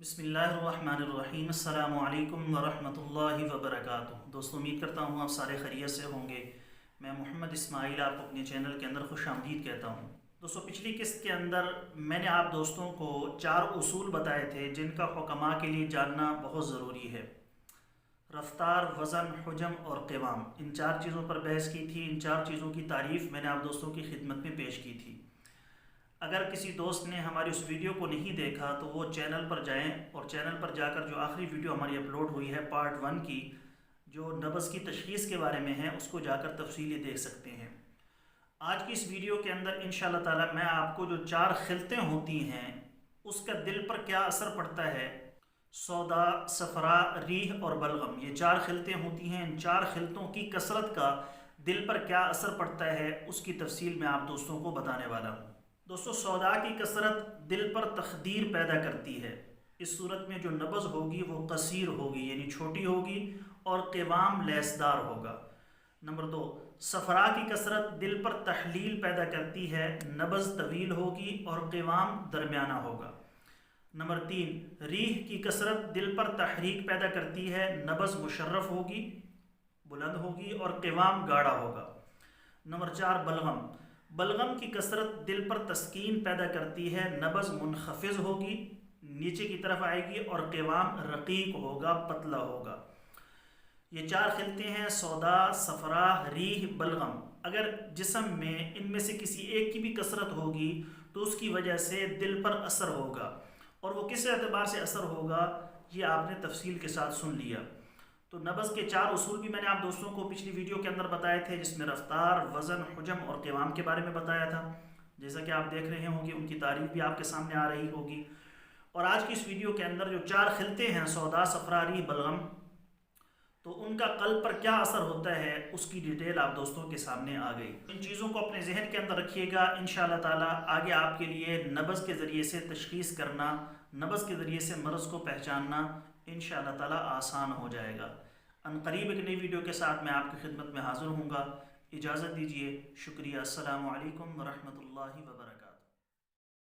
بسم اللہ الرحمن الرحیم۔ السلام علیکم ورحمۃ اللہ وبرکاتہ۔ دوستو، امید کرتا ہوں آپ سارے خیریت سے ہوں گے۔ میں محمد اسماعیل آپ کو اپنے چینل کے اندر خوش آمدید کہتا ہوں۔ دوستو، پچھلی قسط کے اندر میں نے آپ دوستوں کو 4 اصول بتائے تھے جن کا حکماء کے لیے جاننا بہت ضروری ہے۔ رفتار، وزن، حجم اور قوام، ان 4 چیزوں پر بحث کی تھی۔ ان 4 چیزوں کی تعریف میں نے آپ دوستوں کی خدمت میں پیش کی تھی۔ اگر کسی دوست نے ہماری اس ویڈیو کو نہیں دیکھا تو وہ چینل پر جائیں اور چینل پر جا کر جو آخری ویڈیو ہماری اپلوڈ ہوئی ہے پارٹ 1 کی، جو نبض کی تشخیص کے بارے میں ہے، اس کو جا کر تفصیلی دیکھ سکتے ہیں۔ آج کی اس ویڈیو کے اندر انشاءاللہ تعالی میں آپ کو جو 4 خلطیں ہوتی ہیں اس کا دل پر کیا اثر پڑتا ہے، سودا، صفرا، ریح اور بلغم، یہ 4 خلطیں ہوتی ہیں۔ ان 4 خلطوں کی کثرت کا دل پر کیا اثر پڑتا ہے اس کی تفصیل میں آپ دوستوں کو بتانے والا ہوں۔ دوستو، سودا کی کثرت دل پر تخدیر پیدا کرتی ہے۔ اس صورت میں جو نبض ہوگی وہ قصیر ہوگی، یعنی چھوٹی ہوگی، اور قوام لیسدار ہوگا۔ نمبر 2، صفرا کی کثرت دل پر تحلیل پیدا کرتی ہے، نبض طویل ہوگی اور قوام درمیانہ ہوگا۔ نمبر 3، ریح کی کثرت دل پر تحریک پیدا کرتی ہے، نبض مشرف ہوگی، بلند ہوگی اور قوام گاڑا ہوگا۔ نمبر 4، بلغم کی کثرت دل پر تسکین پیدا کرتی ہے، نبض منخفض ہوگی، نیچے کی طرف آئے گی اور قوام رقیق ہوگا، پتلا ہوگا۔ یہ 4 خلطیں ہیں: سودا، صفرا، ریح، بلغم۔ اگر جسم میں ان میں سے کسی ایک کی بھی کثرت ہوگی تو اس کی وجہ سے دل پر اثر ہوگا، اور وہ کس اعتبار سے اثر ہوگا یہ آپ نے تفصیل کے ساتھ سن لیا۔ تو نبض کے 4 اصول بھی میں نے آپ دوستوں کو پچھلی ویڈیو کے اندر بتائے تھے، جس میں رفتار، وزن، حجم اور قوام کے بارے میں بتایا تھا، جیسا کہ آپ دیکھ رہے ہوں گے۔ ان کی تعریف بھی آپ کے سامنے آ رہی ہوگی۔ اور آج کی اس ویڈیو کے اندر جو 4 خلطیں ہیں، سودا، صفرا، ریح، بلغم، تو ان کا قلب پر کیا اثر ہوتا ہے اس کی ڈیٹیل آپ دوستوں کے سامنے آ گئی۔ ان چیزوں کو اپنے ذہن کے اندر رکھیے گا، انشاءاللہ تعالی آگے آپ کے لیے نبض کے ذریعے سے تشخیص کرنا، نبض کے ذریعے سے مرض کو پہچاننا انشاءاللہ تعالی آسان ہو جائے گا۔ عنقریب ایک نئی ویڈیو کے ساتھ میں آپ کی خدمت میں حاضر ہوں گا۔ اجازت دیجیے، شکریہ، السلام علیکم ورحمۃ اللہ وبرکاتہ۔